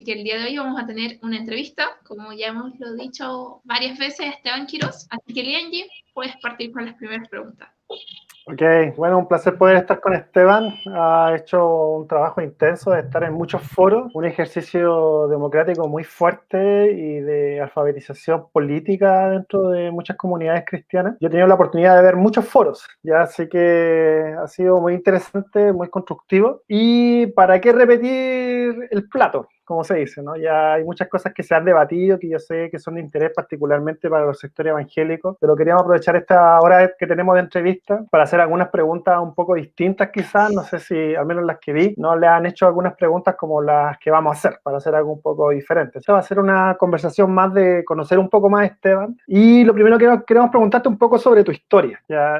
que el día de hoy vamos a tener una entrevista, como ya hemos lo dicho varias veces, a Esteban Quiroz. Así que, Lianji, puedes partir con las primeras preguntas. Ok, bueno, un placer poder estar con Esteban. Ha hecho un trabajo intenso de estar en muchos foros, un ejercicio democrático muy fuerte y de alfabetización política dentro de muchas comunidades cristianas. Yo he tenido la oportunidad de ver muchos foros, ya así que ha sido muy interesante, muy constructivo. ¿Y para qué repetir el plato? Como se dice, ¿no? Ya hay muchas cosas que se han debatido, que yo sé que son de interés particularmente para los sectores evangélicos, pero queríamos aprovechar esta hora que tenemos de entrevista para hacer algunas preguntas un poco distintas quizás, no sé si al menos las que vi, no le han hecho algunas preguntas como las que vamos a hacer, para hacer algo un poco diferente. Esta va a ser una conversación más de conocer un poco más a Esteban, y lo primero que queremos preguntarte un poco sobre tu historia. Ya,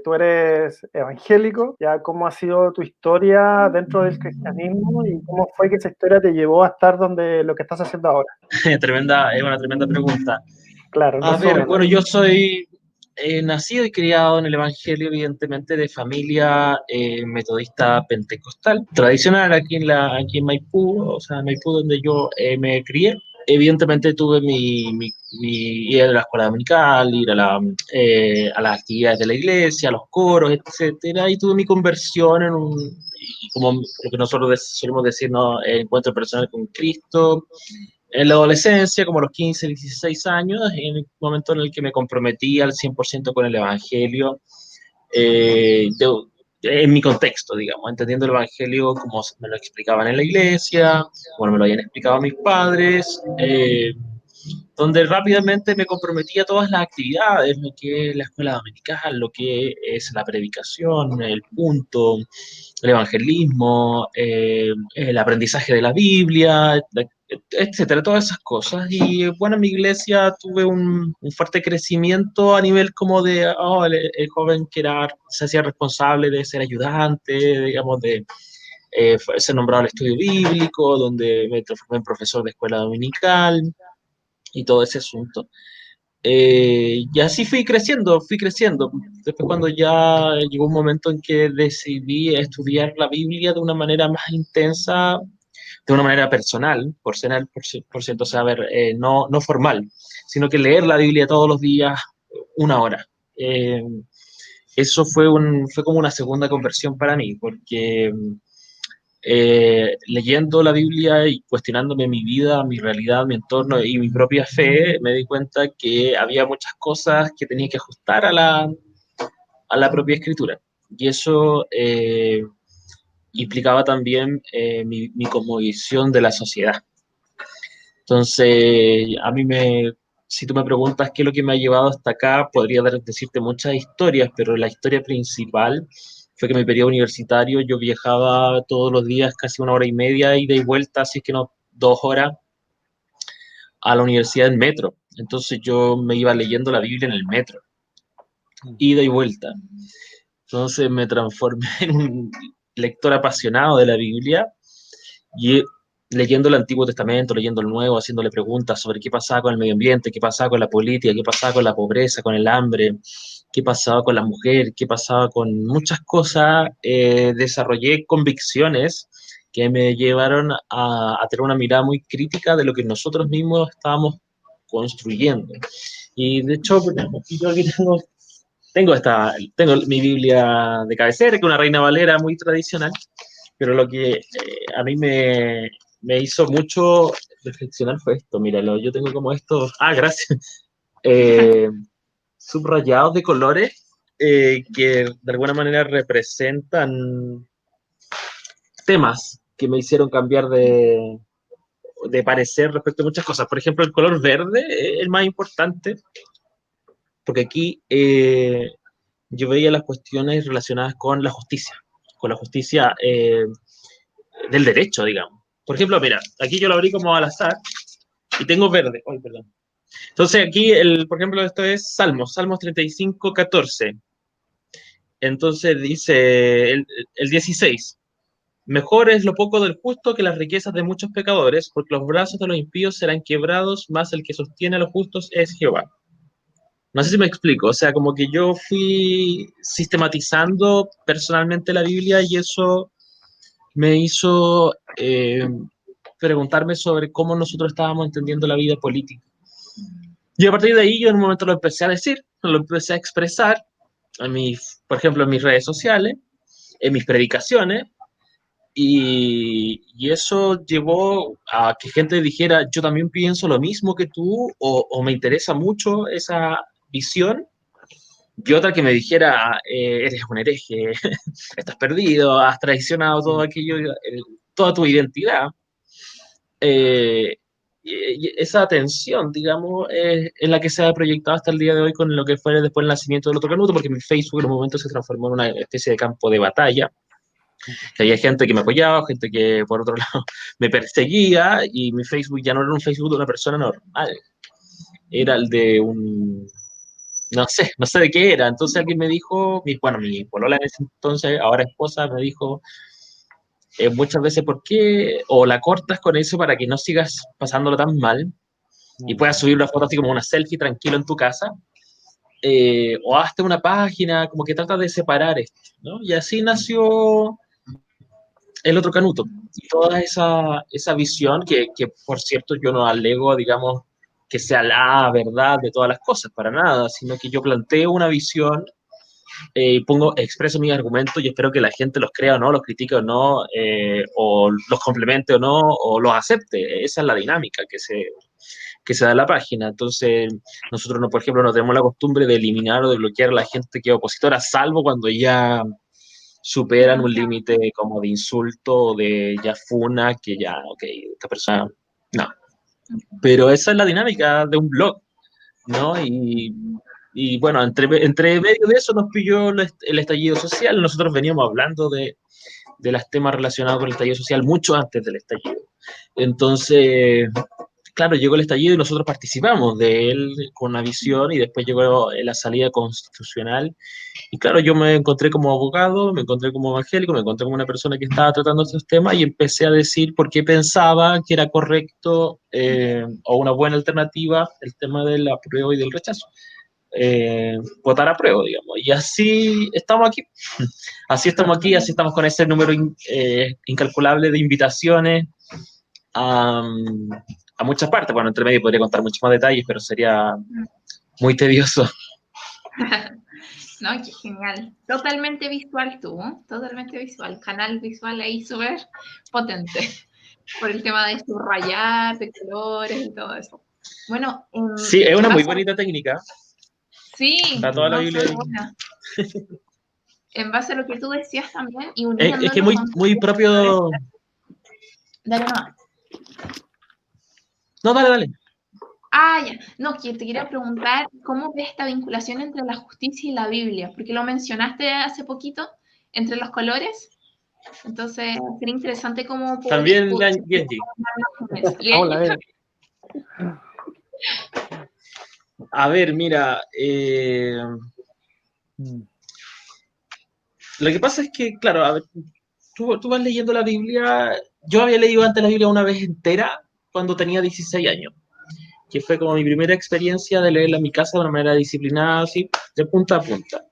tú eres evangélico, ya cómo ha sido tu historia dentro del cristianismo y cómo fue que esa historia te llevó a estar donde lo que estás haciendo ahora. Es una tremenda pregunta. Claro, A ver, resúmela. bueno, yo soy nacido y criado en el Evangelio, evidentemente, de familia metodista pentecostal, tradicional aquí en Maipú, o sea, Maipú donde yo me crié. Evidentemente tuve ir a la escuela dominical, ir a las actividades de la iglesia, a los coros, etcétera, y tuve mi conversión como lo que nosotros solemos decir, ¿no? Encuentro personal con Cristo, en la adolescencia, como a los 15, 16 años, en el momento en el que me comprometí al 100% con el Evangelio, en mi contexto, digamos, entendiendo el Evangelio como me lo explicaban en la iglesia, como me lo habían explicado mis padres, donde rápidamente me comprometí a todas las actividades, lo que es la escuela dominical, lo que es la predicación, el punto, el evangelismo, el aprendizaje de la Biblia, etcétera, todas esas cosas. Y bueno, en mi iglesia tuve un fuerte crecimiento a nivel como de el joven que se hacía responsable de ser ayudante, digamos, de ser nombrado al estudio bíblico, donde me transformé en profesor de escuela dominical y todo ese asunto. Y así fui creciendo, fui creciendo. Después cuando ya llegó un momento en que decidí estudiar la Biblia de una manera más intensa, de una manera personal, por cierto, o sea, a ver, no formal, sino que leer la Biblia todos los días, una hora. Eso fue como una segunda conversión para mí, porque leyendo la Biblia y cuestionándome mi vida, mi realidad, mi entorno y mi propia fe, me di cuenta que había muchas cosas que tenía que ajustar a la propia escritura. Y eso implicaba también mi cosmovisión de la sociedad. Entonces, si tú me preguntas qué es lo que me ha llevado hasta acá, podría decirte muchas historias, pero la historia principal fue que en mi periodo universitario yo viajaba todos los días casi una hora y media, ida y vuelta, así es que no, 2 horas, a la universidad en metro. Entonces yo me iba leyendo la Biblia en el metro, ida y vuelta. Entonces me transformé en un lector apasionado de la Biblia y leyendo el Antiguo Testamento, leyendo el Nuevo, haciéndole preguntas sobre qué pasaba con el medio ambiente, qué pasaba con la política, qué pasaba con la pobreza, con el hambre, qué pasaba con la mujer, qué pasaba con muchas cosas, desarrollé convicciones que me llevaron a tener una mirada muy crítica de lo que nosotros mismos estábamos construyendo. Y de hecho, yo aquí tengo mi Biblia de cabecera, que es una Reina Valera muy tradicional, pero lo que a mí me hizo mucho reflexionar fue esto, míralo, yo tengo como estos, gracias, eh, subrayados de colores que de alguna manera representan temas que me hicieron cambiar de parecer respecto a muchas cosas. Por ejemplo, el color verde es el más importante, porque aquí yo veía las cuestiones relacionadas con la justicia del derecho, digamos. Por ejemplo, mira, aquí yo lo abrí como al azar y tengo verde. Ay, perdón. Entonces aquí, por ejemplo, esto es Salmos 35, 14. Entonces dice el 16. Mejor es lo poco del justo que las riquezas de muchos pecadores, porque los brazos de los impíos serán quebrados, más el que sostiene a los justos es Jehová. No sé si me explico, o sea, como que yo fui sistematizando personalmente la Biblia y eso me hizo preguntarme sobre cómo nosotros estábamos entendiendo la vida política. Y a partir de ahí yo en un momento lo empecé a decir, lo empecé a expresar, por ejemplo, en mis redes sociales, en mis predicaciones, y eso llevó a que gente dijera, yo también pienso lo mismo que tú, o me interesa mucho esa visión, y otra que me dijera, eres un hereje, estás perdido, has traicionado todo aquello, toda tu identidad. Y esa tensión, digamos, es la que se ha proyectado hasta el día de hoy con lo que fue después el nacimiento del otro Canuto, porque mi Facebook en un momento se transformó en una especie de campo de batalla, que había gente que me apoyaba, gente que por otro lado me perseguía, y mi Facebook ya no era un Facebook de una persona normal, era el de un, no sé de qué era. Entonces alguien me dijo, mi polola en ese entonces, ahora esposa, me dijo, muchas veces, ¿por qué? O la cortas con eso para que no sigas pasándolo tan mal y puedas subir una foto así como una selfie tranquilo en tu casa, o hazte una página, como que trata de separar esto, ¿no? Y así nació el otro Canuto. Y toda esa visión, que por cierto yo no alego, digamos, que sea la verdad de todas las cosas, para nada, sino que yo planteo una visión, expreso mis argumentos y espero que la gente los crea o no, los critique o los complemente o no, o los acepte. Esa es la dinámica que se da en la página. Entonces, nosotros, no, por ejemplo, no tenemos la costumbre de eliminar o de bloquear a la gente que es opositora, salvo cuando ya superan un límite como de insulto o de ya funa, que ya, ok, esta persona, no. Pero esa es la dinámica de un blog, ¿no? Y bueno, entre medio de eso nos pilló el estallido social. Nosotros veníamos hablando de los temas relacionados con el estallido social mucho antes del estallido. Entonces, claro, llegó el estallido y nosotros participamos de él con una visión, y después llegó la salida constitucional. Y claro, yo me encontré como abogado, me encontré como evangélico, me encontré como una persona que estaba tratando estos temas, y empecé a decir por qué pensaba que era correcto o una buena alternativa el tema del apruebo y del rechazo. Votar a prueba, digamos. Y así estamos aquí. Así estamos aquí, así estamos con ese número incalculable de invitaciones a muchas partes. Bueno, entre medio podría contar muchos más detalles, pero sería muy tedioso. No, qué genial. Totalmente visual tú, ¿eh? Totalmente visual. Canal visual ahí súper potente. Por el tema de subrayar, de colores y todo eso. Bueno, sí, es una muy bonita técnica. Sí, para toda la Biblia. Buena. En base a lo que tú decías también, y es que muy propio. Dale nomás. No, dale. Ah, ya. No, que te quería preguntar cómo ves esta vinculación entre la justicia y la Biblia, porque lo mencionaste hace poquito, entre los colores. Entonces, sería interesante cómo... También Genji. Hola, A ver, mira, lo que pasa es que, claro, a ver, tú vas leyendo la Biblia. Yo había leído antes la Biblia una vez entera cuando tenía 16 años, que fue como mi primera experiencia de leerla en mi casa de una manera disciplinada, así, de punta a punta.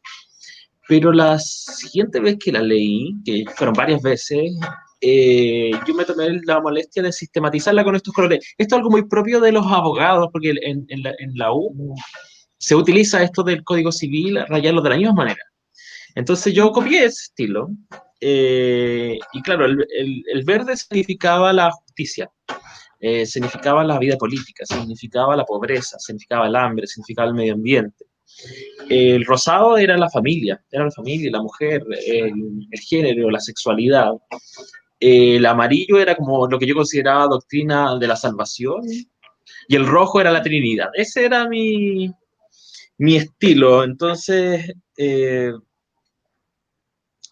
Pero la siguiente vez que la leí, que fueron varias veces, yo me tomé la molestia de sistematizarla con estos colores. Esto es algo muy propio de los abogados, porque en la U se utiliza esto del Código Civil, rayarlo de la misma manera. Entonces yo copié ese estilo, y claro, el verde significaba la justicia, significaba la vida política, significaba la pobreza, significaba el hambre, significaba el medio ambiente. El rosado era la familia, la mujer, el género, la sexualidad. El amarillo era como lo que yo consideraba doctrina de la salvación, y el rojo era la Trinidad. Ese era mi estilo. Entonces, de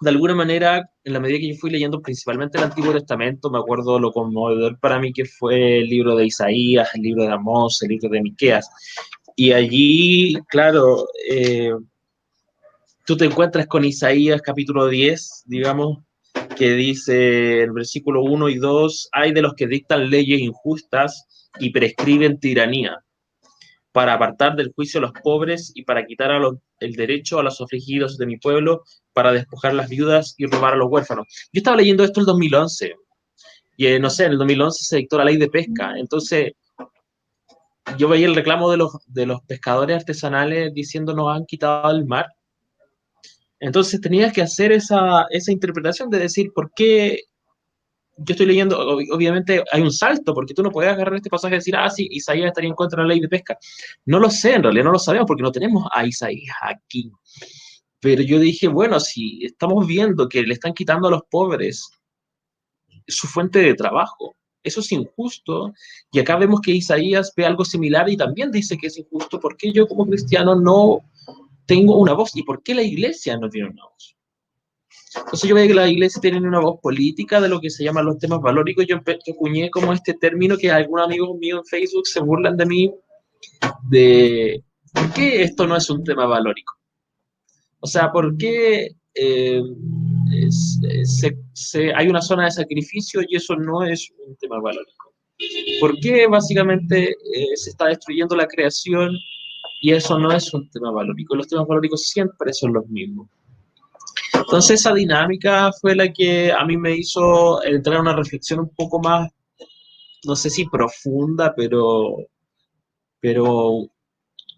alguna manera, en la medida que yo fui leyendo principalmente el Antiguo Testamento, me acuerdo lo conmovedor para mí que fue el libro de Isaías, el libro de Amós, el libro de Miqueas. Y allí, claro, tú te encuentras con Isaías capítulo 10, digamos, que dice en el versículo 1 y 2, hay de los que dictan leyes injustas y prescriben tiranía, para apartar del juicio a los pobres y para quitar el derecho a los afligidos de mi pueblo, para despojar las viudas y robar a los huérfanos. Yo estaba leyendo esto en el 2011, Y no sé, en el 2011 se dictó la ley de pesca. Entonces, yo veía el reclamo de los pescadores artesanales diciendo nos han quitado el mar. Entonces tenías que hacer esa interpretación de decir, ¿por qué yo estoy leyendo? Obviamente hay un salto, porque tú no puedes agarrar este pasaje y decir, ah, sí, Isaías estaría en contra de la ley de pesca. No lo sé, en realidad no lo sabemos porque no tenemos a Isaías aquí. Pero yo dije, bueno, si estamos viendo que le están quitando a los pobres su fuente de trabajo, eso es injusto. Y acá vemos que Isaías ve algo similar y también dice que es injusto. ¿Por qué yo como cristiano no tengo una voz? ¿Y por qué la iglesia no tiene una voz? Entonces yo veo que la iglesia tiene una voz política de lo que se llaman los temas valóricos. Yo acuñé como este término que algunos amigos míos en Facebook se burlan de mí, de ¿por qué esto no es un tema valórico? O sea, ¿por qué hay una zona de sacrificio y eso no es un tema valórico? ¿Por qué básicamente se está destruyendo la creación y eso no es un tema valórico? Los temas valóricos siempre son los mismos. Entonces esa dinámica fue la que a mí me hizo entrar a una reflexión un poco más, no sé si profunda, pero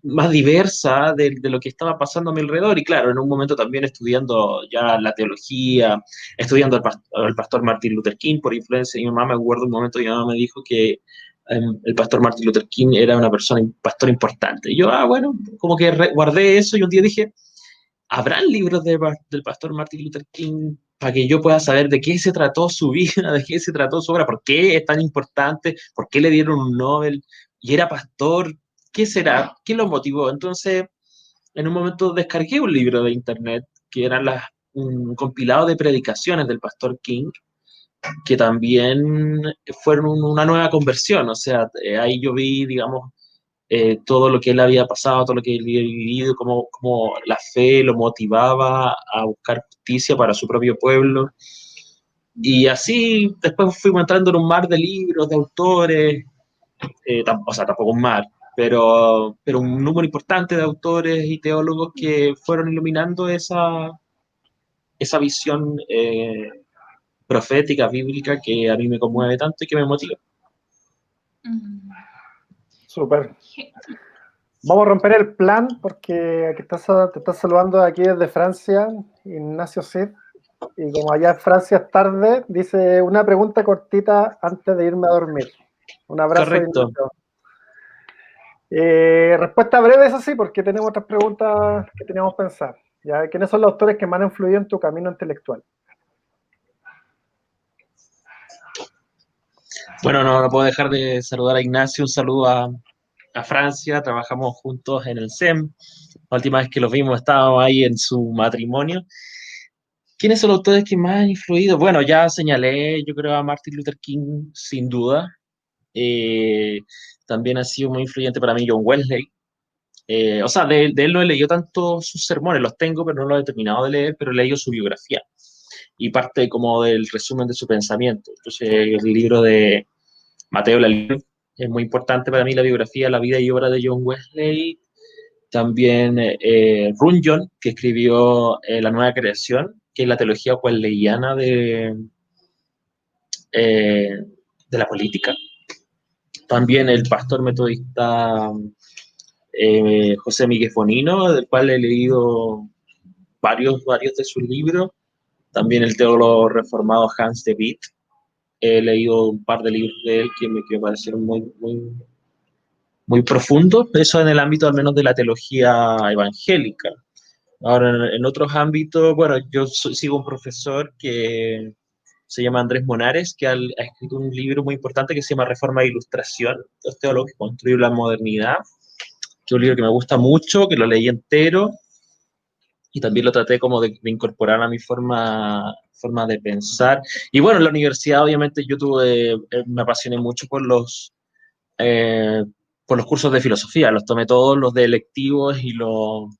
más diversa de lo que estaba pasando a mi alrededor. Y claro, en un momento también estudiando ya la teología, estudiando al pastor Martin Luther King por influencia de mi mamá. Me acuerdo un momento, mi mamá me dijo que el pastor Martin Luther King era una persona, un pastor importante. Y yo, bueno, como que guardé eso y un día dije, ¿habrán libros del pastor Martin Luther King para que yo pueda saber de qué se trató su vida, de qué se trató su obra, por qué es tan importante, por qué le dieron un Nobel? Y era pastor, ¿qué será? ¿Qué lo motivó? Entonces, en un momento descargué un libro de internet que eran un compilado de predicaciones del pastor King, que también fueron una nueva conversión. O sea, ahí yo vi, digamos, todo lo que él había pasado, todo lo que él había vivido, cómo la fe lo motivaba a buscar justicia para su propio pueblo. Y así después fuimos entrando en un mar de libros, de autores, o sea, tampoco un mar, pero un número importante de autores y teólogos que fueron iluminando esa visión profética, bíblica, que a mí me conmueve tanto y que me motiva. Súper. Vamos a romper el plan porque aquí te está saludando aquí desde Francia, Ignacio Cid. Y como allá en Francia es tarde, dice una pregunta cortita antes de irme a dormir. Un abrazo, Correcto. Ignacio. Respuesta breve, eso sí, porque tenemos otras preguntas que teníamos pensar. ¿Ya? ¿Quiénes son los autores que más han influido en tu camino intelectual? Bueno, no puedo dejar de saludar a Ignacio, un saludo a Francia, trabajamos juntos en el SEM, la última vez que los vimos estábamos ahí en su matrimonio. ¿Quiénes son los autores que más han influido? Bueno, ya señalé, yo creo, a Martin Luther King, sin duda. También ha sido muy influyente para mí John Wesley. O sea, de él no he leído tanto sus sermones, los tengo, pero no los he terminado de leer, pero he leído su biografía y parte como del resumen de su pensamiento. Entonces, el libro de Mateo Lavín es muy importante para mí, la biografía, la vida y obra de John Wesley. También Runyon, que escribió La Nueva Creación, que es la teología wesleyana de la política. También el pastor metodista José Miguel Bonino, del cual he leído varios de sus libros. También el teólogo reformado Hans de Witt. He leído un par de libros de él que me parecieron muy profundos. Eso en el ámbito al menos de la teología evangélica. Ahora, en otros ámbitos, bueno, yo sigo un profesor que se llama Andrés Monares, que ha escrito un libro muy importante que se llama Reforma e Ilustración, los teólogos que construyen la modernidad, que es un libro que me gusta mucho, que lo leí entero, y también lo traté como de incorporar a mi forma de pensar. Y bueno, en la universidad obviamente me apasioné mucho por los cursos de filosofía, los tomé todos, los de electivos y los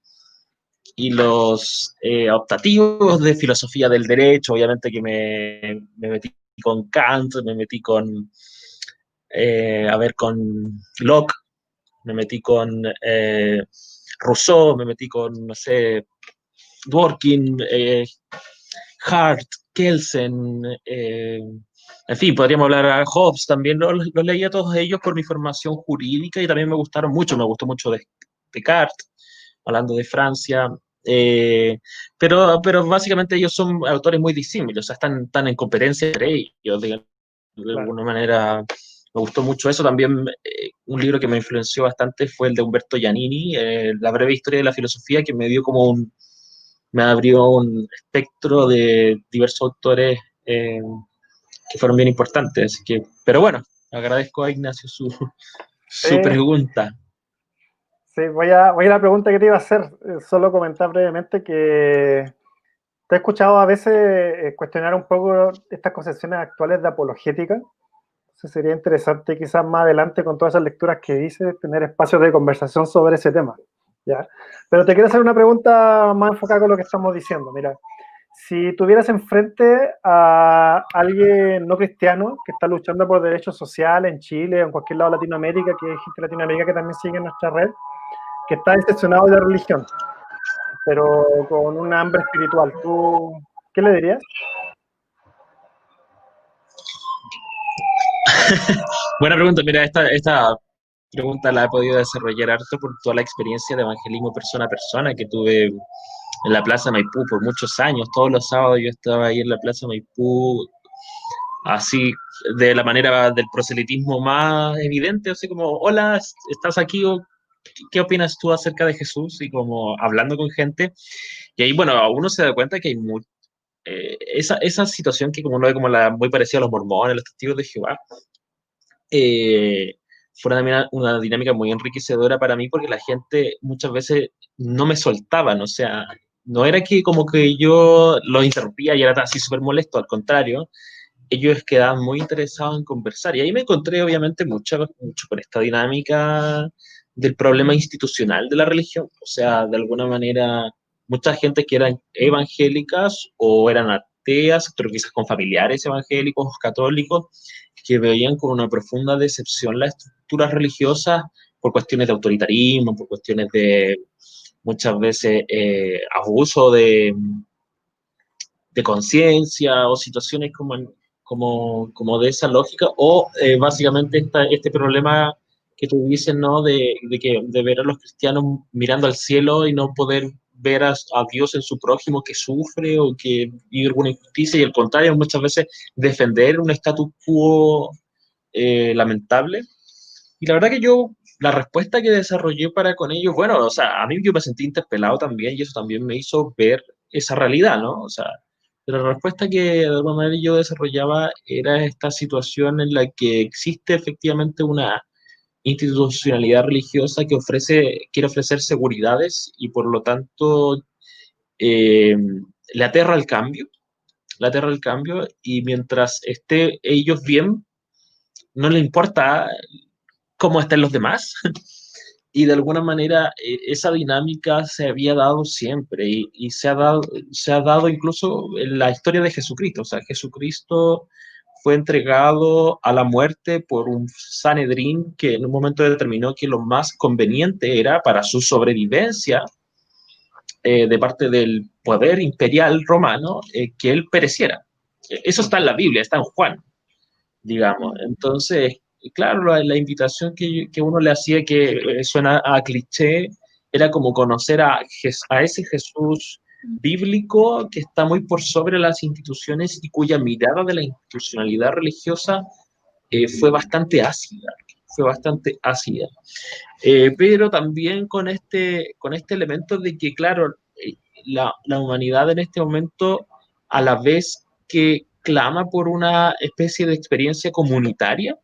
optativos de filosofía del derecho. Obviamente que me metí con Kant, me metí con Locke, me metí con Rousseau, me metí con, no sé, Dworkin, Hart, Kelsen, En fin, podríamos hablar a Hobbes, también los leía todos ellos por mi formación jurídica y también me gustaron mucho, me gustó mucho Descartes, hablando de Francia, pero básicamente ellos son autores muy disímiles, o sea, están en competencia entre ellos, de Claro. alguna manera me gustó mucho eso. También un libro que me influenció bastante fue el de Umberto Giannini, La breve historia de la filosofía, que me abrió un espectro de diversos autores que fueron bien importantes. Así que, pero bueno, agradezco a Ignacio Sí, su pregunta. sí, voy a la pregunta que te iba a hacer. Solo comentar brevemente que te he escuchado a veces cuestionar un poco estas concepciones actuales de apologética. Entonces sería interesante quizás más adelante con todas esas lecturas que dices, tener espacios de conversación sobre ese tema. ¿Ya? Pero te quiero hacer una pregunta más enfocada con lo que estamos diciendo. Mira, si tuvieras enfrente a alguien no cristiano que está luchando por derechos sociales en Chile o en cualquier lado de Latinoamérica, que hay gente de Latinoamérica que también sigue nuestra red, que está decepcionado de la religión, pero con un hambre espiritual, ¿tú qué le dirías? Buena pregunta. Mira, esta pregunta la he podido desarrollar harto por toda la experiencia de evangelismo persona a persona que tuve en la Plaza Maipú por muchos años. Todos los sábados yo estaba ahí en la Plaza Maipú, así de la manera del proselitismo más evidente, así como, hola, ¿estás aquí? ¿O qué opinas tú acerca de Jesús? Y como hablando con gente. Y ahí, bueno, uno se da cuenta que hay esa situación que como uno ve como la muy parecida a los mormones, los testigos de Jehová, eh, fue una dinámica muy enriquecedora para mí porque la gente muchas veces no me soltaban, o sea, no era que como que yo los interrumpía y era así súper molesto, al contrario, ellos quedaban muy interesados en conversar y ahí me encontré obviamente mucho con esta dinámica del problema institucional de la religión, o sea, de alguna manera mucha gente que eran evangélicas o eran ateas, pero quizás con familiares evangélicos, católicos, que veían con una profunda decepción las estructuras religiosas por cuestiones de autoritarismo, por cuestiones de muchas veces abuso de conciencia o situaciones como de esa lógica, o básicamente este problema que tú dices, ¿no? De ver a los cristianos mirando al cielo y no poder ver a Dios en su prójimo que sufre o que vive alguna injusticia, y al contrario, muchas veces defender un status quo lamentable. Y la verdad que la respuesta que desarrollé para con ellos, bueno, o sea, a mí yo me sentí interpelado también y eso también me hizo ver esa realidad, ¿no? O sea, pero la respuesta que de alguna manera yo desarrollaba era esta situación en la que existe efectivamente una institucionalidad religiosa que quiere ofrecer seguridades y por lo tanto eh, le aterra el cambio y mientras esté ellos bien, no le importa cómo estén los demás. Y de alguna manera esa dinámica se había dado siempre y se ha dado incluso en la historia de Jesucristo. O sea, Jesucristo fue entregado a la muerte por un Sanedrín que en un momento determinó que lo más conveniente era para su sobrevivencia de parte del poder imperial romano que él pereciera. Eso está en la Biblia, está en Juan, digamos. Entonces, claro, la invitación que uno le hacía, que suena a cliché, era como conocer a ese Jesús bíblico que está muy por sobre las instituciones y cuya mirada de la institucionalidad religiosa fue bastante ácida, fue bastante ácida. Pero también con este elemento de que, claro, la humanidad en este momento, a la vez que clama por una especie de experiencia comunitaria,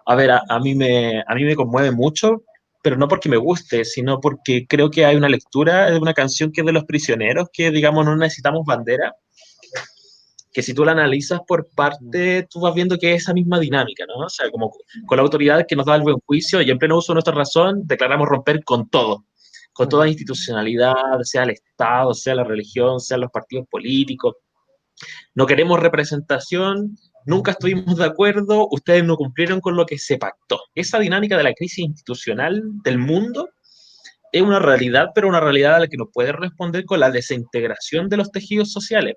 a ver, a mí me conmueve mucho, pero no porque me guste, sino porque creo que hay una lectura de una canción que es de Los Prisioneros, que digamos no necesitamos bandera, que si tú la analizas por parte, tú vas viendo que es esa misma dinámica, ¿no? O sea, como con la autoridad que nos da el buen juicio y en pleno uso de nuestra razón, declaramos romper con toda institucionalidad, sea el Estado, sea la religión, sean los partidos políticos. No queremos representación, nunca estuvimos de acuerdo, ustedes no cumplieron con lo que se pactó. Esa dinámica de la crisis institucional del mundo es una realidad, pero una realidad a la que no puede responder con la desintegración de los tejidos sociales.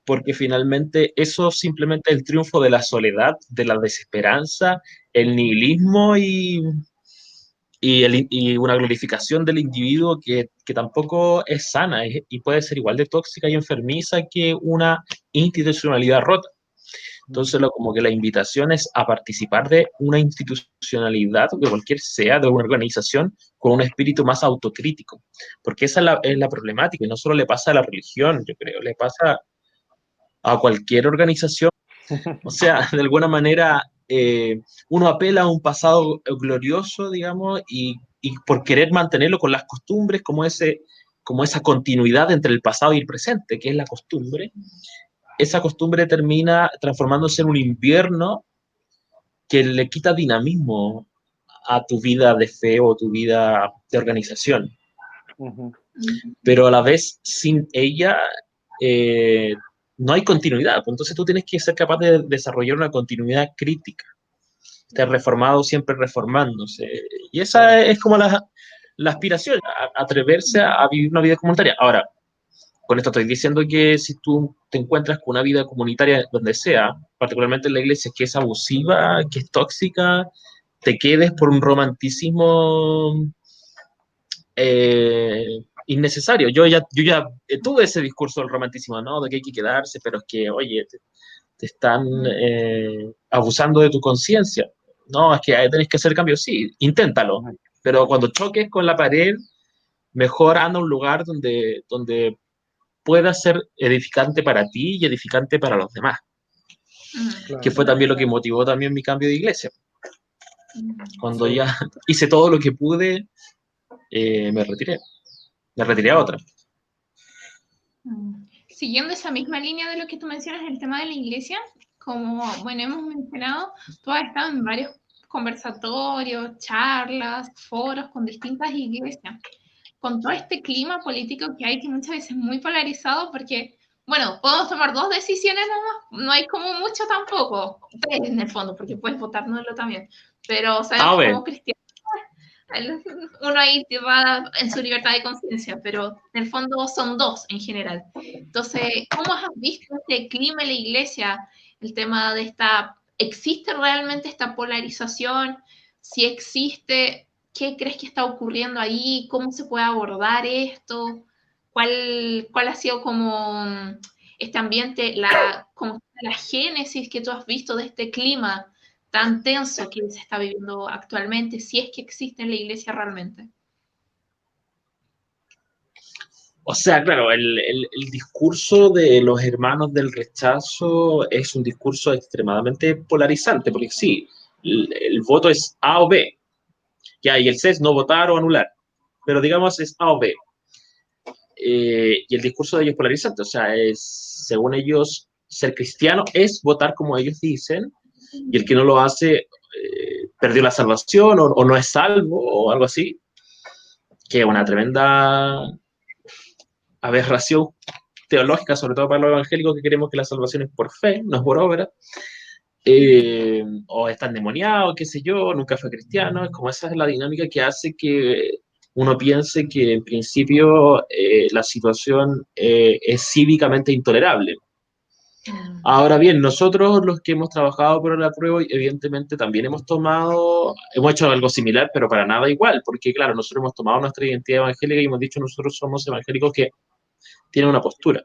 porque finalmente eso simplemente es el triunfo de la soledad, de la desesperanza, el nihilismo y una glorificación del individuo que tampoco es sana y puede ser igual de tóxica y enfermiza que una institucionalidad rota. Entonces, como que la invitación es a participar de una institucionalidad, de cualquier sea, de una organización, con un espíritu más autocrítico, porque esa es la problemática, y no solo le pasa a la religión, yo creo, le pasa a cualquier organización. O sea, de alguna manera, uno apela a un pasado glorioso, digamos, y por querer mantenerlo con las costumbres, como esa continuidad entre el pasado y el presente, que es la costumbre, esa costumbre termina transformándose en un invierno que le quita dinamismo a tu vida de fe o tu vida de organización. Pero a la vez, sin ella, no hay continuidad. Entonces tú tienes que ser capaz de desarrollar una continuidad crítica, estar reformado, siempre reformándose. Y esa es como la aspiración, atreverse a vivir una vida comunitaria. Ahora, con esto estoy diciendo que si tú te encuentras con una vida comunitaria donde sea, particularmente en la iglesia, que es abusiva, que es tóxica, te quedes por un romanticismo innecesario. Yo ya tuve ese discurso del romanticismo, ¿no? De que hay que quedarse, pero es que, oye, te están abusando de tu conciencia. No, es que tenés que hacer cambios. Sí, inténtalo. Pero cuando choques con la pared, mejor anda a un lugar donde pueda ser edificante para ti y edificante para los demás. Claro. Que fue también lo que motivó también mi cambio de iglesia. Cuando ya hice todo lo que pude, me retiré. Me retiré a otra. Siguiendo esa misma línea de lo que tú mencionas, el tema de la iglesia, como, bueno, hemos mencionado, tú has estado en varios conversatorios, charlas, foros con distintas iglesias, con todo este clima político que hay, que muchas veces es muy polarizado, porque, bueno, podemos tomar dos decisiones nomás, no hay como mucho tampoco, tres en el fondo, porque puedes votar nulo también, pero sabemos como cristianos, uno ahí te va en su libertad de conciencia, pero en el fondo son dos en general. Entonces, ¿cómo has visto este clima en la iglesia? El tema de ¿existe realmente esta polarización? Si existe, ¿qué crees que está ocurriendo ahí? ¿Cómo se puede abordar esto? ¿Cuál ha sido como este ambiente, como la génesis que tú has visto de este clima tan tenso que se está viviendo actualmente, si es que existe en la iglesia realmente? O sea, claro, el discurso de los hermanos del rechazo es un discurso extremadamente polarizante, porque sí, el voto es A o B, ya, y el C es no votar o anular, pero digamos es A o B. Y el discurso de ellos polarizante, o sea, según ellos, ser cristiano es votar como ellos dicen, y el que no lo hace perdió la salvación o no es salvo o algo así, que es una tremenda aberración teológica, sobre todo para los evangélicos que queremos que la salvación es por fe, no es por obra, o está endemoniado, qué sé yo, nunca fue cristiano, es como esa es la dinámica que hace que uno piense que en principio la situación es cívicamente intolerable. Ahora bien, nosotros los que hemos trabajado por la prueba, evidentemente también hemos hecho algo similar, pero para nada igual, porque claro, nosotros hemos tomado nuestra identidad evangélica y hemos dicho nosotros somos evangélicos que tienen una postura.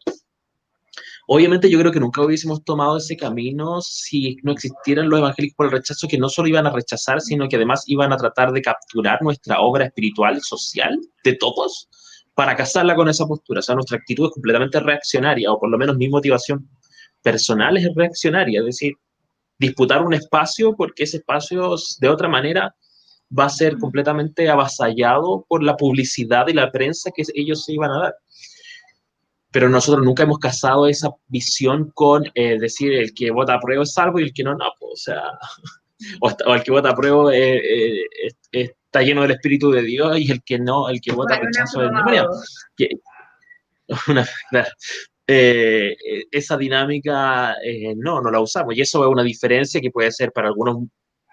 Obviamente yo creo que nunca hubiésemos tomado ese camino si no existieran los evangélicos por el rechazo, que no solo iban a rechazar, sino que además iban a tratar de capturar nuestra obra espiritual, social, de todos, para casarla con esa postura. O sea, nuestra actitud es completamente reaccionaria, o por lo menos mi motivación personal es reaccionaria, es decir, disputar un espacio porque ese espacio de otra manera va a ser completamente avasallado por la publicidad y la prensa que ellos se iban a dar. Pero nosotros nunca hemos casado esa visión con decir el que vota a prueba es salvo y el que no, no, pues, o sea, o el que vota a prueba está lleno del Espíritu de Dios y el que no, el que vota rechazo es endemoniado. Claro, esa dinámica no la usamos y eso es una diferencia que puede ser para algunos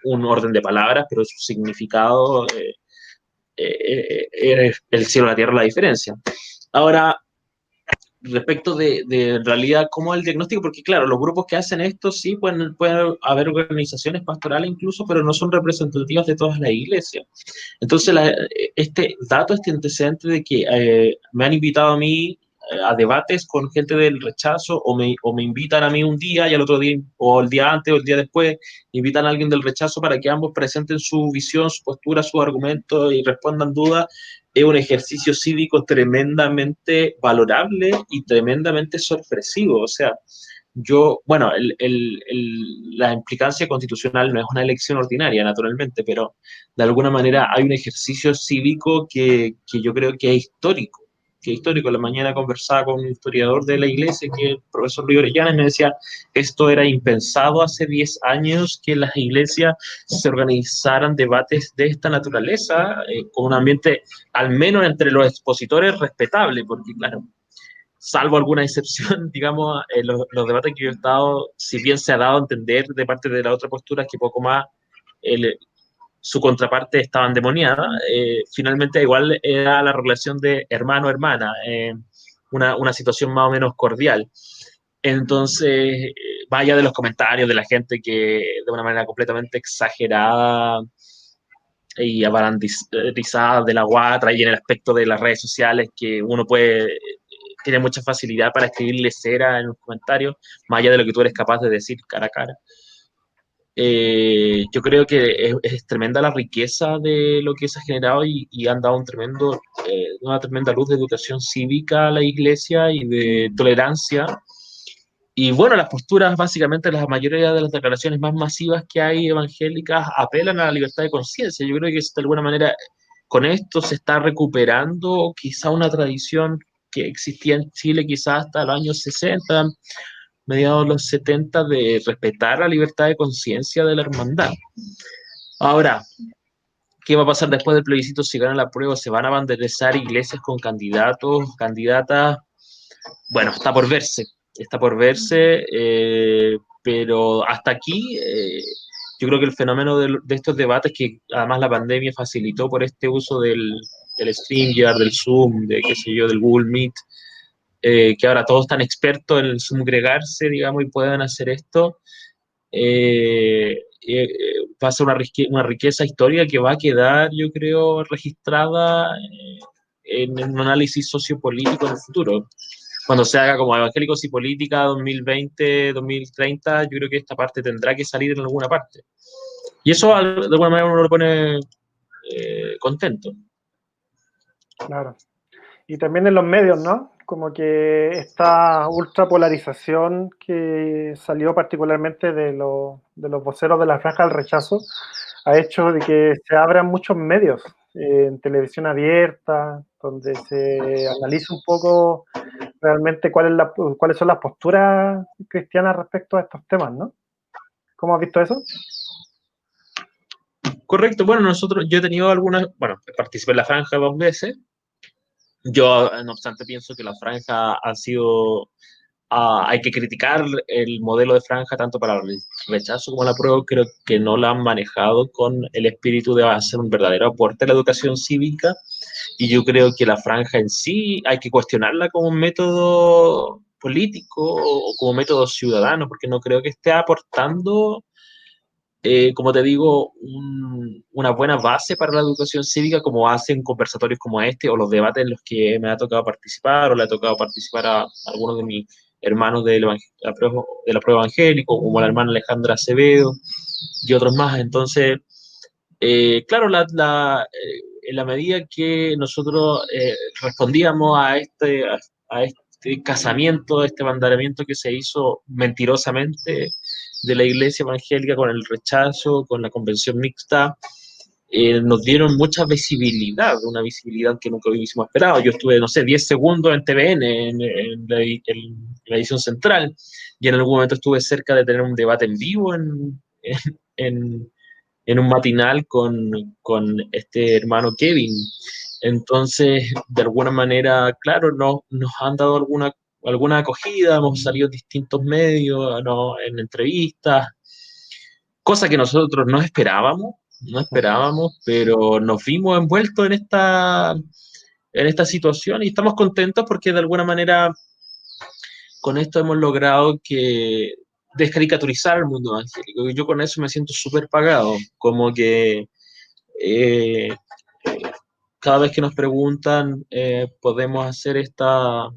un orden de palabras, pero su significado el cielo y la tierra la diferencia. Ahora, respecto de en realidad cómo es el diagnóstico, porque claro, los grupos que hacen esto sí pueden haber organizaciones pastorales incluso, pero no son representativas de todas las iglesias. Entonces, este dato, este antecedente de que me han invitado a mí a debates con gente del rechazo, o me invitan a mí un día y al otro día, o el día antes o el día después, invitan a alguien del rechazo para que ambos presenten su visión, su postura, su argumento y respondan dudas, es un ejercicio cívico tremendamente valorable y tremendamente sorpresivo. O sea, bueno, la implicancia constitucional no es una elección ordinaria, naturalmente, pero de alguna manera hay un ejercicio cívico que yo creo que es histórico. Que es histórico. La mañana conversaba con un historiador de la iglesia, que es el profesor Luis Orellana, y me decía, esto era impensado hace 10 años que las iglesias se organizaran debates de esta naturaleza, con un ambiente, al menos entre los expositores, respetable, porque claro, salvo alguna excepción, digamos, los debates que yo he estado, si bien se ha dado a entender de parte de la otra postura que poco más su contraparte estaba endemoniada, finalmente igual era la relación de hermano-hermana, una situación más o menos cordial. Entonces, vaya de los comentarios de la gente que de una manera completamente exagerada y abarandizada de la guatra y en el aspecto de las redes sociales que uno tiene mucha facilidad para escribirle cera en los comentarios, más allá de lo que tú eres capaz de decir cara a cara. Yo creo que es tremenda la riqueza de lo que se ha generado y han dado una tremenda luz de educación cívica a la iglesia y de tolerancia. Y bueno, las posturas, básicamente, la mayoría de las declaraciones más masivas que hay evangélicas apelan a la libertad de conciencia. Yo creo que de alguna manera con esto se está recuperando quizá una tradición que existía en Chile quizás hasta los años 60, mediados de los 70, de respetar la libertad de conciencia de la hermandad. Ahora, ¿qué va a pasar después del plebiscito si ganan la prueba? ¿Se van a banderizar iglesias con candidatos, candidatas? Bueno, está por verse, pero hasta aquí yo creo que el fenómeno de estos debates, que además la pandemia facilitó por este uso del StreamYard, del Zoom, de qué sé yo, del Google Meet, que ahora todos están expertos en el Zoom-gregarse, digamos, y puedan hacer esto, va a ser una riqueza histórica que va a quedar, yo creo, registrada en un análisis sociopolítico en el futuro. Cuando se haga como Evangélicos y Política 2020-2030, yo creo que esta parte tendrá que salir en alguna parte. Y eso de alguna manera uno lo pone contento. Claro. Y también en los medios, ¿no? Como que esta ultrapolarización que salió particularmente de los voceros de la franja del rechazo ha hecho de que se abran muchos medios en televisión abierta, donde se analiza un poco realmente cuáles son las posturas cristianas respecto a estos temas, ¿no? ¿Cómo has visto eso? Correcto, bueno, yo he tenido participé en la franja 2 veces. Yo, no obstante, pienso que la franja ha sido, hay que criticar el modelo de franja tanto para el rechazo como la prueba. Creo que no la han manejado con el espíritu de hacer un verdadero aporte a la educación cívica, y yo creo que la franja en sí hay que cuestionarla como un método político o como método ciudadano, porque no creo que esté aportando, como te digo, una buena base para la educación cívica, como hacen conversatorios como este o los debates en los que me ha tocado participar o le ha tocado participar a algunos de mis hermanos de la prueba evangélico, como la hermana Alejandra Acevedo y otros más. Entonces, claro, en la medida que nosotros respondíamos a este casamiento, a este mandamiento que se hizo mentirosamente de la iglesia evangélica con el rechazo, con la convención mixta, nos dieron mucha visibilidad, una visibilidad que nunca hubiésemos esperado. Yo estuve, no sé, 10 segundos en TVN, en la edición central, y en algún momento estuve cerca de tener un debate en vivo en, en un matinal con este hermano Kevin. Entonces, de alguna manera, claro, nos han dado alguna acogida, hemos salido en distintos medios, ¿no?, en entrevistas, cosa que nosotros no esperábamos, pero nos vimos envueltos en esta situación y estamos contentos porque de alguna manera con esto hemos logrado que descaricaturizar el mundo evangélico. Y yo con eso me siento súper pagado, como que eh, cada vez que nos preguntan podemos hacer esta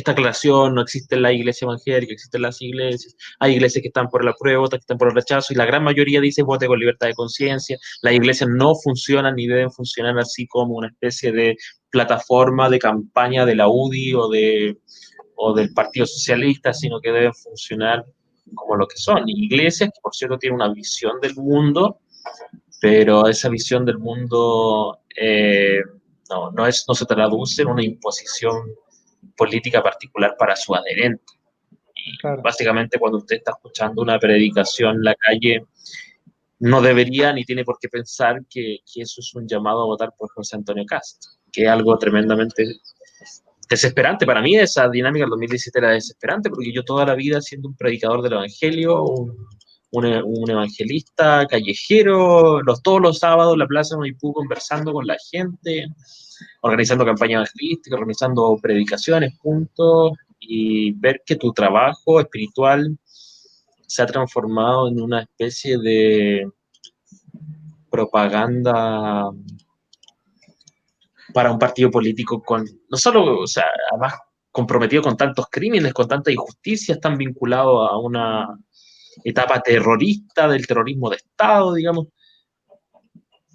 aclaración, no existe la iglesia evangélica, existen las iglesias, hay iglesias que están por el apruebo, otras que están por el rechazo, y la gran mayoría dice vote con libertad de conciencia. Las iglesias no funcionan ni deben funcionar así como una especie de plataforma de campaña de la UDI o del Partido Socialista, sino que deben funcionar como lo que son iglesias, que por cierto tienen una visión del mundo, pero esa visión del mundo no se traduce en una imposición política particular para su adherente. Y Claro. básicamente cuando usted está escuchando una predicación en la calle, no debería ni tiene por qué pensar que eso es un llamado a votar por José Antonio Cast, que es algo tremendamente desesperante. Para mí esa dinámica del 2017 era desesperante, porque yo toda la vida siendo un predicador del Evangelio, un evangelista callejero, todos los sábados en la Plaza de Maipú conversando con la gente, organizando campañas evangelísticas, organizando predicaciones, puntos, y ver que tu trabajo espiritual se ha transformado en una especie de propaganda para un partido político con, no solo, o sea, además comprometido con tantos crímenes, con tanta injusticia, están vinculados a una etapa terrorista del terrorismo de Estado, digamos.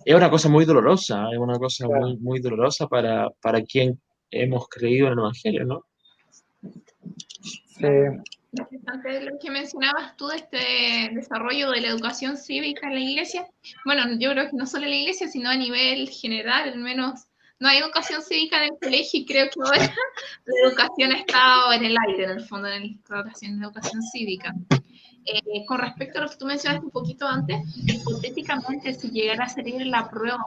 Es una cosa muy dolorosa, es una cosa Claro. muy dolorosa para quien hemos creído en el Evangelio, ¿no? Sí, Interesante lo que mencionabas tú de este desarrollo de la educación cívica en la iglesia. Bueno, yo creo que no solo en la iglesia, sino a nivel general, al menos no hay educación cívica en el colegio y creo que ahora la educación ha estado en el aire, en el fondo, en la educación cívica. Con respecto a lo que tú mencionaste un poquito antes, hipotéticamente, si llegara a salir la prueba,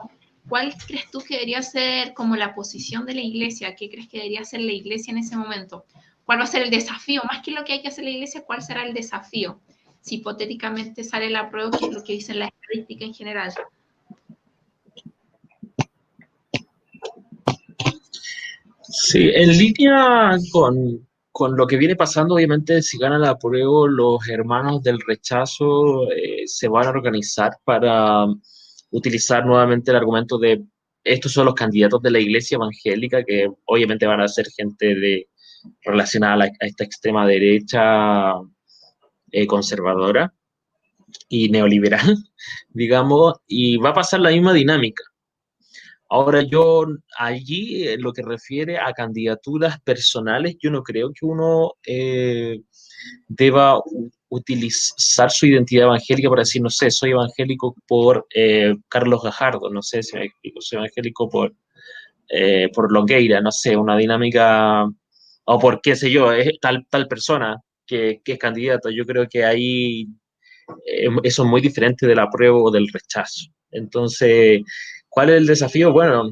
¿cuál crees tú que debería ser como la posición de la iglesia? ¿Qué crees que debería hacer la iglesia en ese momento? ¿Cuál va a ser el desafío? Más que lo que hay que hacer la iglesia, ¿cuál será el desafío? Si hipotéticamente sale la prueba, ¿qué es lo que dice la estadística en general? Sí, en línea con lo que viene pasando, obviamente, si gana la prueba, los hermanos del rechazo se van a organizar para utilizar nuevamente el argumento de estos son los candidatos de la iglesia evangélica, que obviamente van a ser gente relacionada a esta extrema derecha conservadora y neoliberal, digamos, y va a pasar la misma dinámica. Ahora yo allí, en lo que refiere a candidaturas personales, yo no creo que uno deba utilizar su identidad evangélica para decir, no sé, soy evangélico por Carlos Gajardo, no sé si me explico, soy evangélico por Longueira, no sé, una dinámica, o por qué sé yo, es tal persona que es candidato. Yo creo que ahí eso es muy diferente del apruebo o del rechazo. Entonces, ¿cuál es el desafío? Bueno,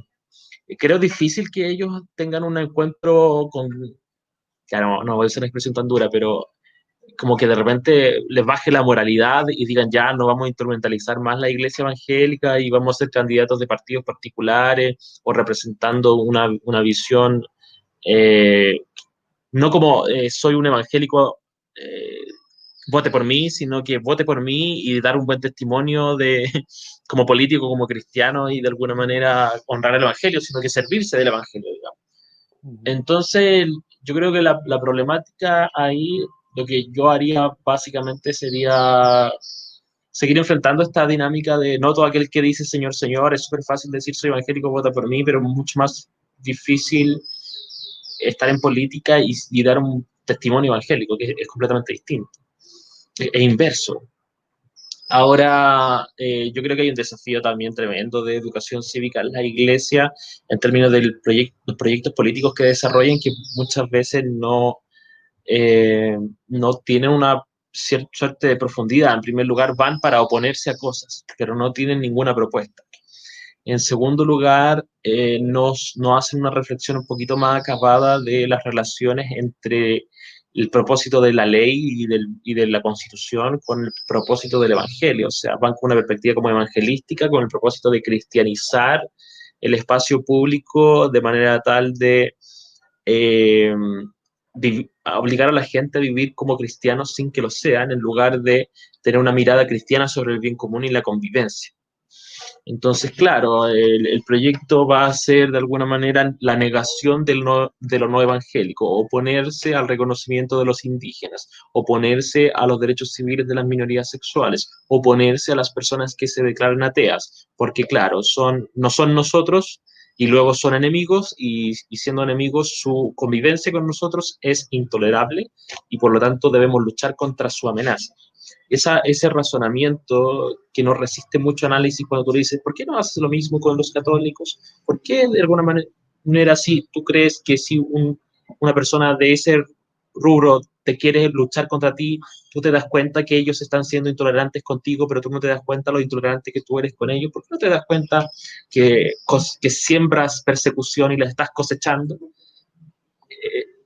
creo difícil que ellos tengan un encuentro con, claro, no voy a usar una expresión tan dura, pero como que de repente les baje la moralidad y digan ya no vamos a instrumentalizar más la iglesia evangélica y vamos a ser candidatos de partidos particulares o representando una visión, eh, no como soy un evangélico, vote por mí, sino que vote por mí y dar un buen testimonio de, como político, como cristiano y de alguna manera honrar el evangelio, sino que servirse del evangelio, digamos. Entonces, yo creo que la problemática ahí, lo que yo haría básicamente sería seguir enfrentando esta dinámica de no todo aquel que dice Señor, Señor, es súper fácil decir soy evangélico, vota por mí, pero mucho más difícil estar en política y dar un testimonio evangélico, que es completamente distinto, es inverso. Ahora, yo creo que hay un desafío también tremendo de educación cívica en la iglesia en términos de los proyectos políticos que desarrollan, que muchas veces no tienen una cierta suerte de profundidad. En primer lugar, van para oponerse a cosas, pero no tienen ninguna propuesta. En segundo lugar, no hacen una reflexión un poquito más acabada de las relaciones entre el propósito de la ley y de la constitución con el propósito del evangelio. O sea, van con una perspectiva como evangelística, con el propósito de cristianizar el espacio público de manera tal de a obligar a la gente a vivir como cristianos sin que lo sean, en lugar de tener una mirada cristiana sobre el bien común y la convivencia. Entonces, claro, el proyecto va a ser de alguna manera la negación de lo no evangélico, oponerse al reconocimiento de los indígenas, oponerse a los derechos civiles de las minorías sexuales, oponerse a las personas que se declaran ateas, porque claro, no son nosotros y luego son enemigos y siendo enemigos su convivencia con nosotros es intolerable y por lo tanto debemos luchar contra su amenaza. Ese razonamiento que no resiste mucho análisis cuando tú dices, ¿por qué no haces lo mismo con los católicos? ¿Por qué de alguna manera así tú crees que si una persona de ese rubro te quiere luchar contra ti, tú te das cuenta que ellos están siendo intolerantes contigo, pero tú no te das cuenta lo intolerante que tú eres con ellos? ¿Por qué no te das cuenta que siembras persecución y la estás cosechando?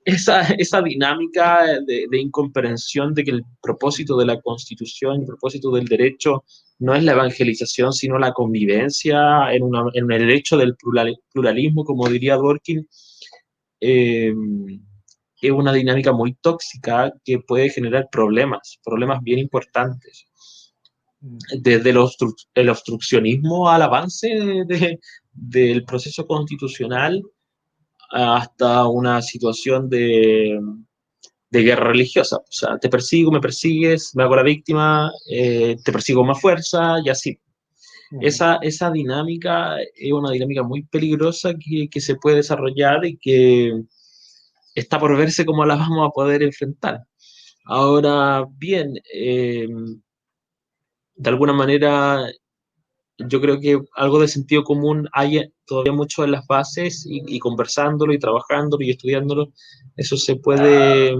Esa dinámica de incomprensión de que el propósito de la Constitución, el propósito del derecho, no es la evangelización, sino la convivencia en el hecho del pluralismo, como diría Dworkin, es una dinámica muy tóxica que puede generar problemas bien importantes. Desde el obstruccionismo al avance del proceso constitucional, hasta una situación de guerra religiosa. O sea, te persigo, me persigues, me hago la víctima, te persigo con más fuerza y así. Esa dinámica es una dinámica muy peligrosa que se puede desarrollar y que está por verse cómo la vamos a poder enfrentar. Ahora bien, de alguna manera yo creo que algo de sentido común hay todavía mucho en las bases y conversándolo y trabajándolo y estudiándolo, eso se puede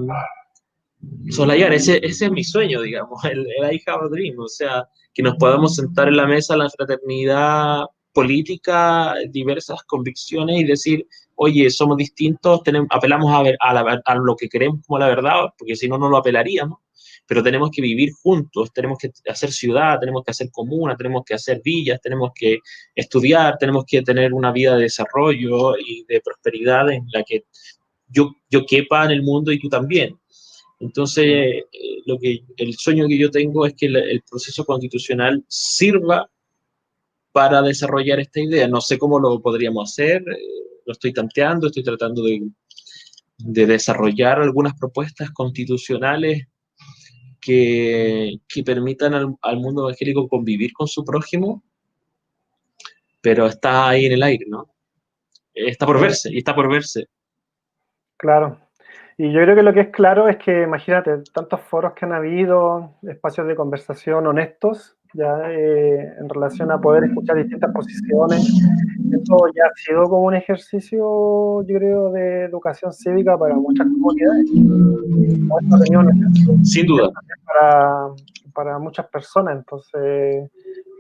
soslayar. Ese es mi sueño, digamos, el I have a dream, o sea, que nos podamos sentar en la mesa, la fraternidad política, diversas convicciones y decir, oye, somos distintos, apelamos a lo que queremos como la verdad, porque si no, no lo apelaríamos, pero tenemos que vivir juntos, tenemos que hacer ciudad, tenemos que hacer comuna, tenemos que hacer villas, tenemos que estudiar, tenemos que tener una vida de desarrollo y de prosperidad en la que yo quepa en el mundo y tú también. Entonces, el sueño que yo tengo es que el proceso constitucional sirva para desarrollar esta idea. No sé cómo lo podríamos hacer, lo estoy tanteando, estoy tratando de desarrollar algunas propuestas constitucionales que permitan al mundo evangélico convivir con su prójimo, pero está ahí en el aire, ¿no? Está por verse, y está por verse. Claro. Y yo creo que lo que es claro es que, imagínate, tantos foros que han habido, espacios de conversación honestos, ya en relación a poder escuchar distintas posiciones. Esto ya ha sido como un ejercicio, yo creo, de educación cívica para muchas comunidades. Sin duda. Para muchas personas. Entonces,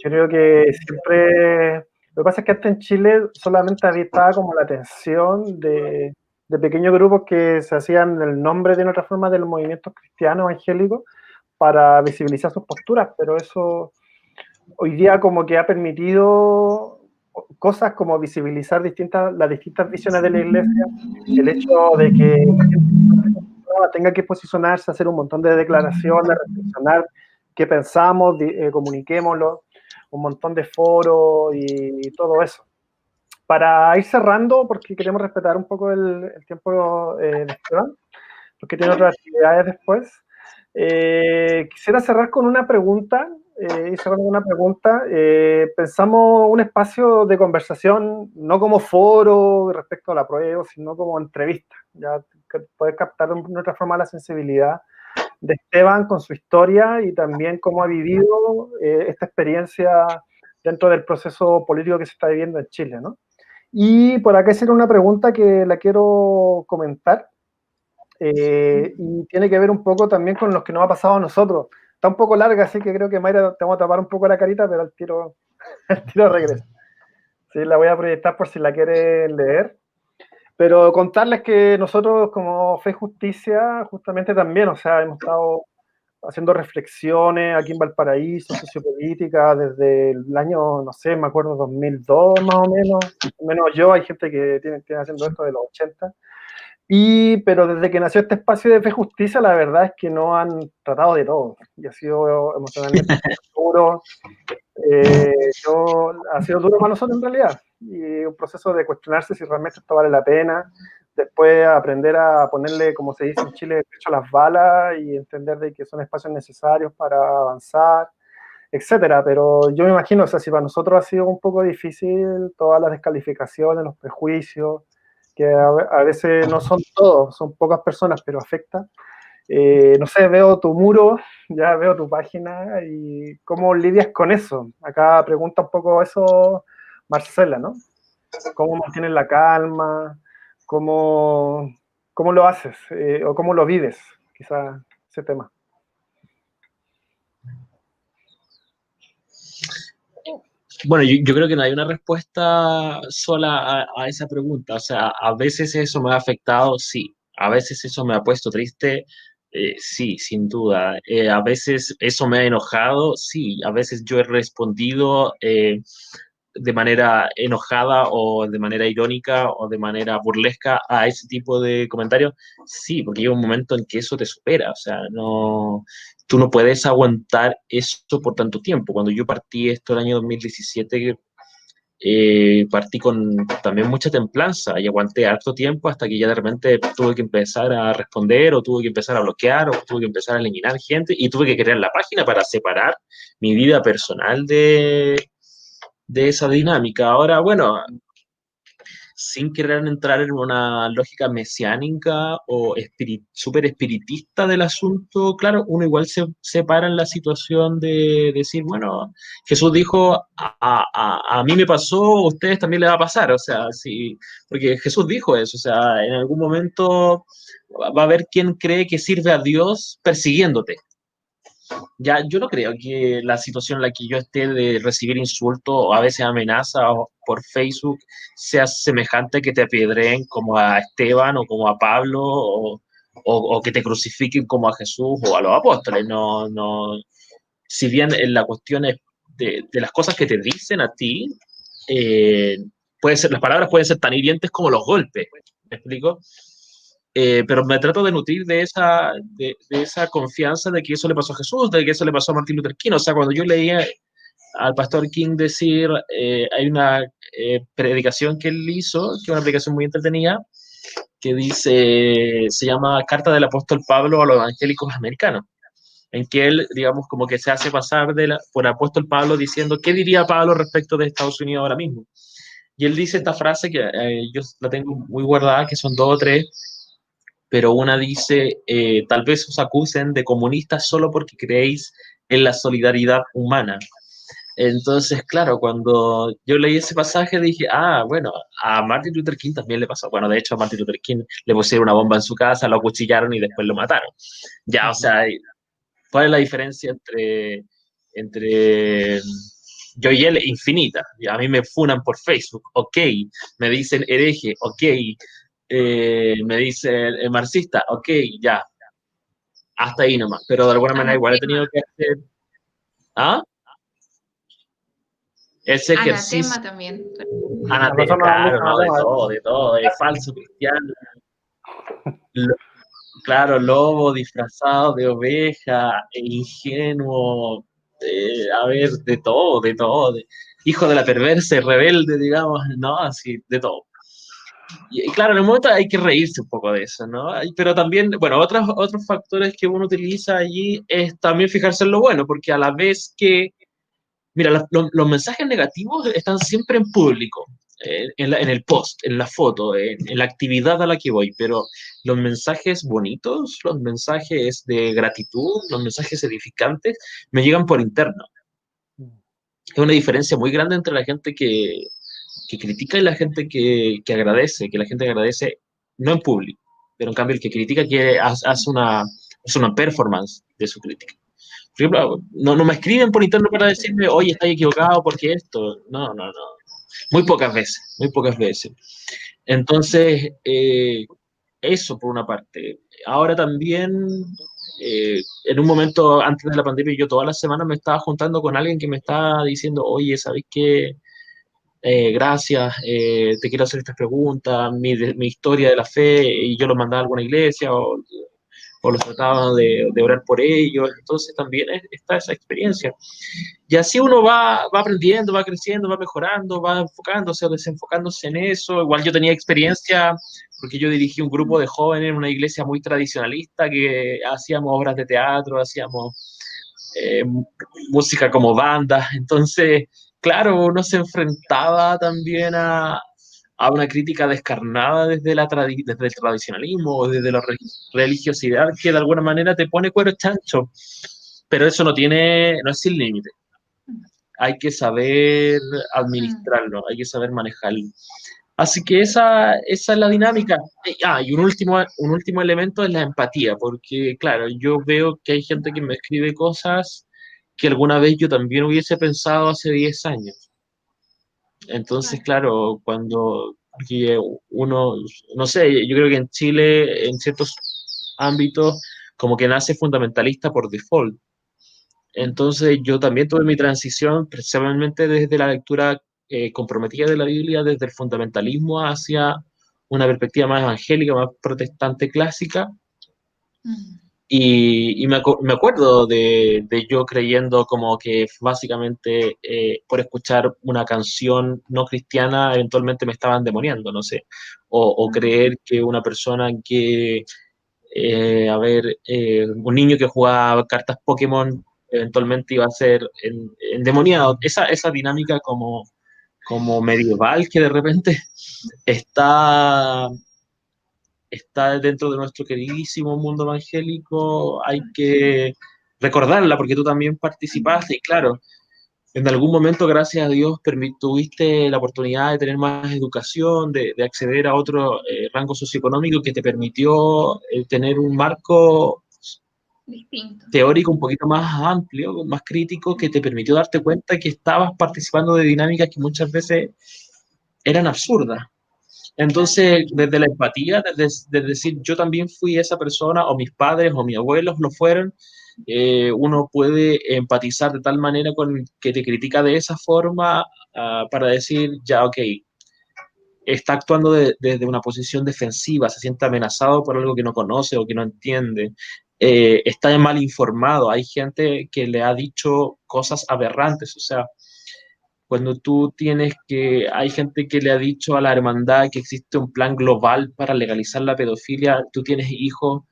yo creo que siempre... Lo que pasa es que hasta en Chile solamente habitaba como la tensión de pequeños grupos que se hacían el nombre de otra forma de los movimientos cristianos evangélicos para visibilizar sus posturas, pero eso hoy día como que ha permitido cosas como visibilizar las distintas visiones de la iglesia, el hecho de que la gente tenga que posicionarse, hacer un montón de declaraciones, reflexionar qué pensamos, comuniquémoslo, un montón de foros y todo eso. Para ir cerrando, porque queremos respetar un poco el tiempo de Esteban, porque tiene otras actividades después, quisiera cerrar con una pregunta. Pensamos un espacio de conversación, no como foro respecto a la prueba, sino como entrevista. Ya puedes captar de otra forma la sensibilidad de Esteban con su historia y también cómo ha vivido esta experiencia dentro del proceso político que se está viviendo en Chile, ¿no? Y por acá hacer una pregunta que la quiero comentar. Y tiene que ver un poco también con lo que nos ha pasado a nosotros. Está un poco larga, así que creo que Mayra te vamos a tapar un poco la carita, pero al tiro regresa. Sí, la voy a proyectar por si la quieres leer. Pero contarles que nosotros como Fe y Justicia, justamente también, o sea, hemos estado haciendo reflexiones aquí en Valparaíso, sociopolítica, desde el año, no sé, me acuerdo, 2002 más o menos yo, hay gente que tiene haciendo esto de los 80. Pero desde que nació este espacio de fe justicia, la verdad es que no han tratado de todo. Y ha sido emocionalmente duro. Ha sido duro para nosotros en realidad. Y un proceso de cuestionarse si realmente esto vale la pena. Después aprender a ponerle, como se dice en Chile, pecho a las balas y entender de que son espacios necesarios para avanzar, etcétera. Pero yo me imagino, o sea, si para nosotros ha sido un poco difícil todas las descalificaciones, los prejuicios, que a veces no son todos, son pocas personas, pero afecta. No sé, veo tu muro, ya veo tu página y cómo lidias con eso. Acá pregunta un poco eso Marcela, ¿no? ¿Cómo mantienes la calma? ¿Cómo lo haces? ¿O cómo lo vives? Quizá ese tema. Bueno, yo creo que no hay una respuesta sola a esa pregunta. O sea, a veces eso me ha afectado, sí. A veces eso me ha puesto triste, sí, sin duda. A veces eso me ha enojado, sí. A veces yo he respondido de manera enojada o de manera irónica o de manera burlesca a ese tipo de comentarios, sí, porque llega un momento en que eso te supera. O sea, no, tú no puedes aguantar eso por tanto tiempo. Cuando yo partí esto el año 2017, partí con también mucha templanza y aguanté harto tiempo hasta que ya de repente tuve que empezar a responder o tuve que empezar a bloquear o tuve que empezar a eliminar gente y tuve que crear la página para separar mi vida personal de esa dinámica. Ahora, bueno, sin querer entrar en una lógica mesiánica o súper espiritista del asunto, claro, uno igual se separa en la situación de decir, bueno, Jesús dijo, a mí me pasó, a ustedes también les va a pasar, o sea, sí, porque Jesús dijo eso, o sea, en algún momento va a haber quien cree que sirve a Dios persiguiéndote. Ya, yo no creo que la situación en la que yo esté de recibir insultos o a veces amenazas por Facebook sea semejante que te apedreen como a Esteban o como a Pablo o que te crucifiquen como a Jesús o a los apóstoles. No, no. Si bien la cuestión es de las cosas que te dicen a ti, eh, las palabras pueden ser tan hirientes como los golpes. ¿Me explico? Pero me trato de nutrir de esa confianza de que eso le pasó a Jesús, de que eso le pasó a Martin Luther King. O sea, cuando yo leía al pastor King decir, hay una predicación que él hizo, que es una predicación muy entretenida, que dice, se llama Carta del Apóstol Pablo a los evangélicos americanos, en que él, digamos, como que se hace pasar por apóstol Pablo diciendo, ¿qué diría Pablo respecto de Estados Unidos ahora mismo? Y él dice esta frase que yo la tengo muy guardada, que son dos o tres, pero una dice, tal vez os acusen de comunistas solo porque creéis en la solidaridad humana. Entonces, claro, cuando yo leí ese pasaje dije, ah, bueno, a Martin Luther King también le pasó. Bueno, de hecho a Martin Luther King le pusieron una bomba en su casa, lo acuchillaron y después lo mataron. Ya, o sea, ¿cuál es la diferencia entre yo y él? Infinita. A mí me funan por Facebook, ok. Me dicen hereje, ok. Me dicen marxista, ok, ya. Hasta ahí nomás. Pero de alguna manera igual he tenido Anatema. que hacer, ¿ah? Ese ejercicio. Anatema también. A nosotros nos han Claro, dicho no, anatema. de todo, de falso cristiano. Lo- claro, lobo disfrazado de oveja, ingenuo, a ver, de todo, hijo de la perversa y rebelde, digamos, ¿no? Así, de todo. Y claro, en el momento hay que reírse un poco de eso, ¿no? Pero también, bueno, otros factores que uno utiliza allí es también fijarse en lo bueno, porque a la vez que, mira, los mensajes negativos están siempre en público, en el post, en la foto, en la actividad a la que voy, pero los mensajes bonitos, los mensajes de gratitud, los mensajes edificantes, me llegan por interno. Es una diferencia muy grande entre la gente que critica y la gente que agradece, que la gente agradece no en público, pero en cambio el que critica hace una performance de su crítica. Por ejemplo, no me escriben por interno para decirme, oye, estás equivocado porque esto. No, no, no. Muy pocas veces, muy pocas veces. Entonces, eso por una parte. Ahora también, en un momento antes de la pandemia, yo todas las semanas me estaba juntando con alguien que me estaba diciendo, oye, ¿sabes qué? gracias, te quiero hacer estas preguntas, mi historia de la fe, y yo lo mandaba a alguna iglesia o los trataba de orar por ellos, entonces también está esa experiencia. Y así uno va aprendiendo, va creciendo, va mejorando, va enfocándose o desenfocándose en eso. Igual yo tenía experiencia porque yo dirigí un grupo de jóvenes en una iglesia muy tradicionalista que hacíamos obras de teatro, hacíamos música como bandas. Entonces, claro, uno se enfrentaba también a una crítica descarnada desde el tradicionalismo o desde la religiosidad que de alguna manera te pone cuero chancho. Pero eso no es sin límite. Hay que saber administrarlo, hay que saber manejarlo. Así que esa es la dinámica. Y un último elemento es la empatía, porque claro, yo veo que hay gente que me escribe cosas que alguna vez yo también hubiese pensado hace 10 años. Entonces, claro, cuando que uno, no sé, yo creo que en Chile, en ciertos ámbitos, como que nace fundamentalista por default. Entonces yo también tuve mi transición precisamente desde la lectura comprometida de la Biblia, desde el fundamentalismo hacia una perspectiva más evangélica, más protestante clásica. Y me acuerdo de yo creyendo como que básicamente por escuchar una canción no cristiana eventualmente me estaban demoniando, no sé. O creer que una persona que un niño que jugaba cartas Pokémon eventualmente iba a ser endemoniado. Esa dinámica como medieval que de repente está, está dentro de nuestro queridísimo mundo evangélico, hay que recordarla porque tú también participaste y claro, en algún momento, gracias a Dios, tuviste la oportunidad de tener más educación, de acceder a otro rango socioeconómico que te permitió tener un marco distinto. teórico un poquito más amplio, más crítico, que te permitió darte cuenta que estabas participando de dinámicas que muchas veces eran absurdas. Entonces, desde la empatía, desde decir yo también fui esa persona, o mis padres o mis abuelos lo fueron, uno puede empatizar de tal manera con que te critica de esa forma para decir, ya, ok, está actuando desde una posición defensiva, se siente amenazado por algo que no conoce o que no entiende, está mal informado, hay gente que le ha dicho cosas aberrantes, o sea, cuando hay gente que le ha dicho a la hermandad que existe un plan global para legalizar la pedofilia, tú tienes hijos,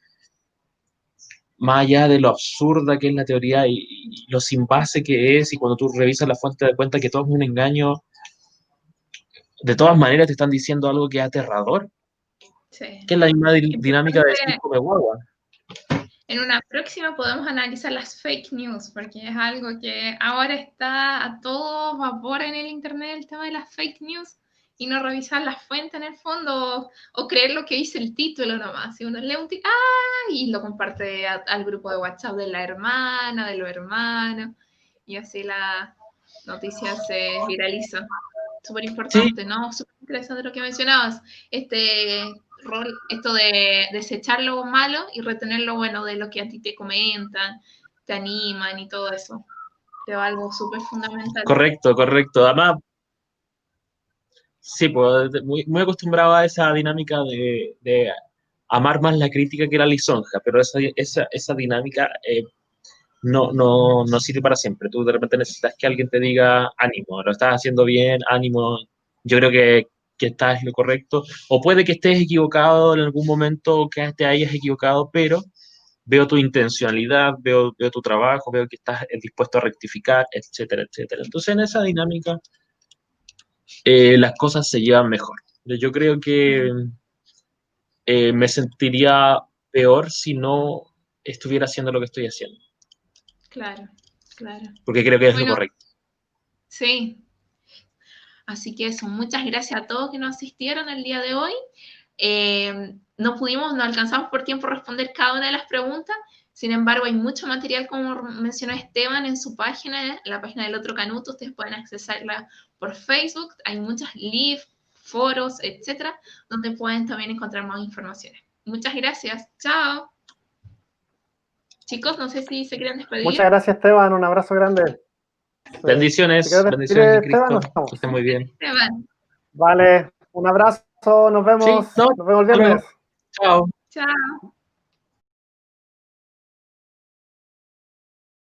más allá de lo absurda que es la teoría y lo sin base que es, y cuando tú revisas la fuente te das cuenta que todo es un engaño, de todas maneras te están diciendo algo que es aterrador, que es la misma dinámica de decir come guagua. En una próxima podemos analizar las fake news, porque es algo que ahora está a todo vapor en el internet, el tema de las fake news, y no revisar las fuentes en el fondo, o creer lo que dice el título nomás. Si uno lee un título, y lo comparte al grupo de WhatsApp de la hermana, de los hermanos, y así la noticia se viraliza. Súper importante, Sí. ¿no? Súper interesante lo que mencionabas. Esto de desechar lo malo y retener lo bueno de lo que a ti te comentan, te animan y todo eso. Creo algo súper fundamental. Correcto. Además, sí, pues muy acostumbrado a esa dinámica de amar más la crítica que la lisonja, pero esa dinámica no sirve para siempre. Tú de repente necesitas que alguien te diga ánimo, lo estás haciendo bien, ánimo, yo creo que estás en lo correcto, o puede que estés equivocado en algún momento, que te hayas equivocado, pero veo tu intencionalidad, veo tu trabajo, veo que estás dispuesto a rectificar, etcétera, etcétera. Entonces en esa dinámica las cosas se llevan mejor. Yo creo que me sentiría peor si no estuviera haciendo lo que estoy haciendo, Claro. porque creo que es lo Bueno, correcto. sí. Así que eso, muchas gracias a todos que nos asistieron el día de hoy. No alcanzamos por tiempo a responder cada una de las preguntas. Sin embargo, hay mucho material, como mencionó Esteban, en su página, la página del Otro Canuto. Ustedes pueden accesarla por Facebook. Hay muchas live, foros, etcétera, donde pueden también encontrar más informaciones. Muchas gracias. Chao. Chicos, no sé si se quieren despedir. Muchas gracias, Esteban. Un abrazo grande. Bendiciones, Si quieres bendiciones en despedir, Esteban, Cristo. nos vamos. Que esté muy bien. Esteban, Vale, un abrazo, nos Sí, vemos. no, Nos vemos el nos vemos. viernes. Chao. chao.